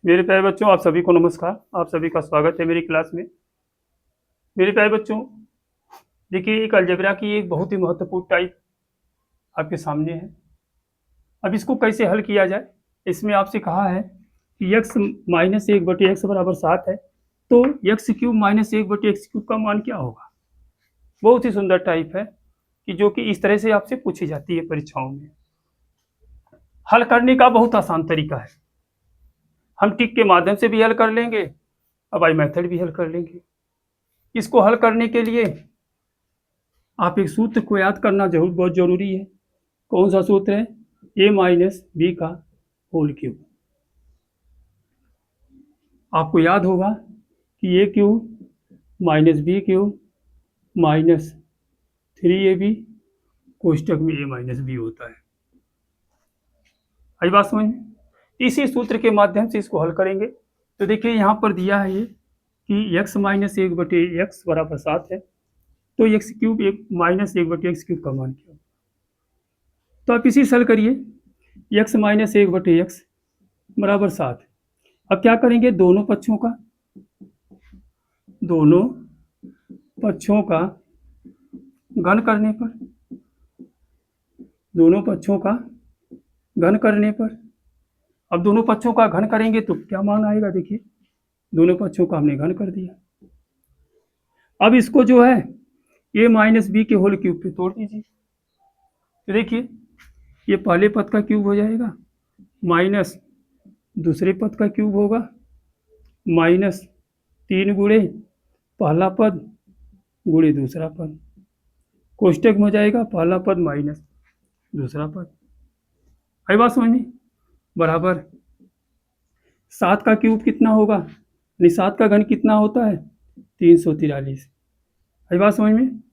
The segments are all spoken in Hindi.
मेरे प्यारे बच्चों, आप सभी को नमस्कार। आप सभी का स्वागत है मेरी क्लास में। मेरे प्यारे बच्चों, देखिए एक अलजेब्रा की एक बहुत ही महत्वपूर्ण टाइप आपके सामने है। अब इसको कैसे हल किया जाए, इसमें आपसे कहा है कि x माइनस एक बटे एक्स बराबर 7 है, तो एक्स क्यूब माइनस एक बटे एक्स क्यूब का मान क्या होगा। बहुत ही सुंदर टाइप है कि जो कि इस तरह से आपसे पूछी जाती है परीक्षाओं में। हल करने का बहुत आसान तरीका है। हम टिक के माध्यम से भी हल कर लेंगे, अब आई मेथड भी हल कर लेंगे। इसको हल करने के लिए आप एक सूत्र को याद करना बहुत जरूरी है। कौन सा सूत्र है? ए माइनस बी का होल क्यूब। आपको याद होगा कि A cube minus B cube minus 3ab कोष्टक में ए माइनस बी होता है। आई बात समझ में? इसी सूत्र के माध्यम से इसको हल करेंगे। तो देखिए यहाँ पर दिया है ये कि x माइनस एक बटे एक्स बराबर 7 है, तो एक्स क्यूब एक माइनस एक बटे एक्स क्यूब का मान क्या होगा। तो आप इसी से हल करिए। x माइनस एक बटे एक्स बराबर 7। अब क्या करेंगे, दोनों पक्षों का घन करने पर, अब दोनों पक्षों का घन करेंगे तो क्या मान आएगा। देखिए दोनों पक्षों का हमने घन कर दिया। अब इसको जो है ए माइनस बी के होल क्यूब पे तोड़ दीजिए। तो देखिए ये पहले पद का क्यूब हो जाएगा, माइनस दूसरे पद का क्यूब होगा, माइनस 3 गुणे पहला पद गुणे दूसरा पद, कोष्टक में हो जाएगा पहला पद माइनस दूसरा पद। आई बात समझ में? बराबर 7 का क्यूब कितना होगा, यानी 7 का घन कितना होता है, 343। आई बात समझ में? तो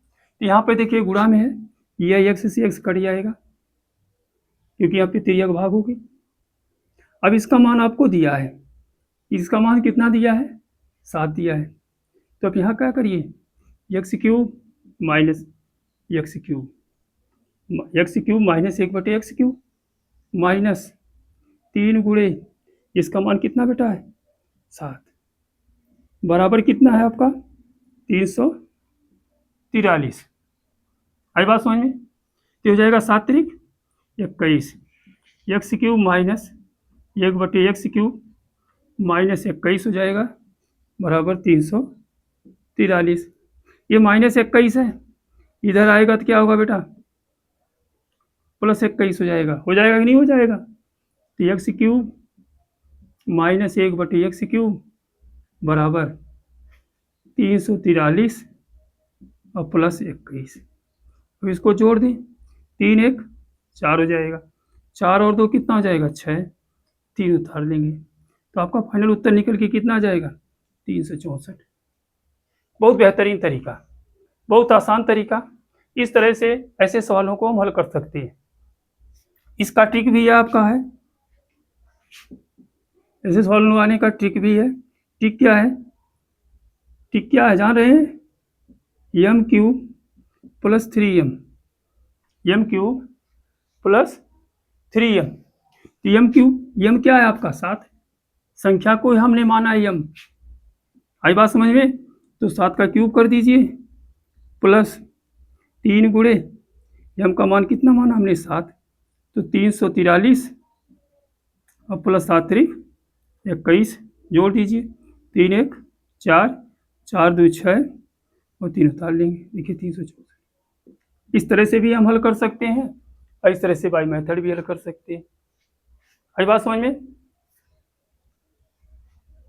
यहाँ पे देखिए गुणा में है, यह एक्स से एक्स कट जाएगा क्योंकि यहाँ पे तिर्यक भाग होगी। अब इसका मान आपको दिया है, इसका मान कितना दिया है, 7 दिया है। तो अब यहाँ क्या करिए, x cube minus x cube minus एक बटे एक्स क्यूब माइनस 3 गुणे इसका मान कितना बेटा है, 7, बराबर कितना है आपका 343। आई बात समझ में? तो हो जाएगा 7 त्रिक 21, एक्स क्यूब माइनस एक बटे एक्स क्यूब माइनस 21 हो जाएगा बराबर 343। ये माइनस 21 है, इधर आएगा तो क्या होगा बेटा, प्लस 21 हो जाएगा कि नहीं हो जाएगा। तो एक्स क्यूब माइनस एक बटे एक्स क्यूब बराबर 343 और प्लस 21। अब इसको जोड़ दें, 3 1 4 हो जाएगा, 4 और 2 कितना हो जाएगा 6, 3 उतार लेंगे तो आपका फाइनल उत्तर निकल के कितना आ जाएगा 364। बहुत बेहतरीन तरीका, बहुत आसान तरीका। इस तरह से ऐसे सवालों को हम हल कर सकते हैं। इसका ट्रिक भी आपका है, ऐसे सवाल लगाने का ट्रिक भी है। ट्रिक क्या है, जान रहे हैं, m cube plus 3m, m cube plus 3m। तो एम क्यूब, एम क्या है आपका 7, संख्या को हमने माना एम। आई बात समझ में? तो 7 का क्यूब कर दीजिए प्लस 3 गुणे एम का मान कितना माना हमने 7, तो 343 और प्लस 7 त्रिक 21 जोड़ दीजिए, 3 1 4, 4 2 6 और 3 उतार लेंगे, देखिए 364। इस तरह से भी हम हल कर सकते हैं और इस तरह से बाई मेथड भी हल कर सकते हैं। आई बात समझ में?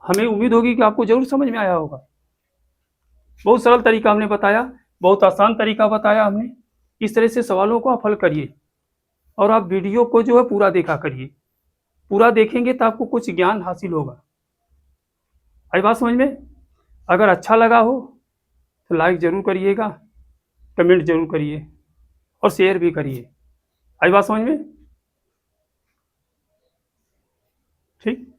हमें उम्मीद होगी कि आपको जरूर समझ में आया होगा। बहुत सरल तरीका हमने बताया, बहुत आसान तरीका बताया हमने। इस तरह से सवालों को आप हल करिए और आप वीडियो को जो है पूरा देखा करिए। पूरा देखेंगे तो आपको कुछ ज्ञान हासिल होगा। आई बात समझ में? अगर अच्छा लगा हो तो लाइक जरूर करिएगा, कमेंट जरूर करिए और शेयर भी करिए। आई बात समझ में? ठीक।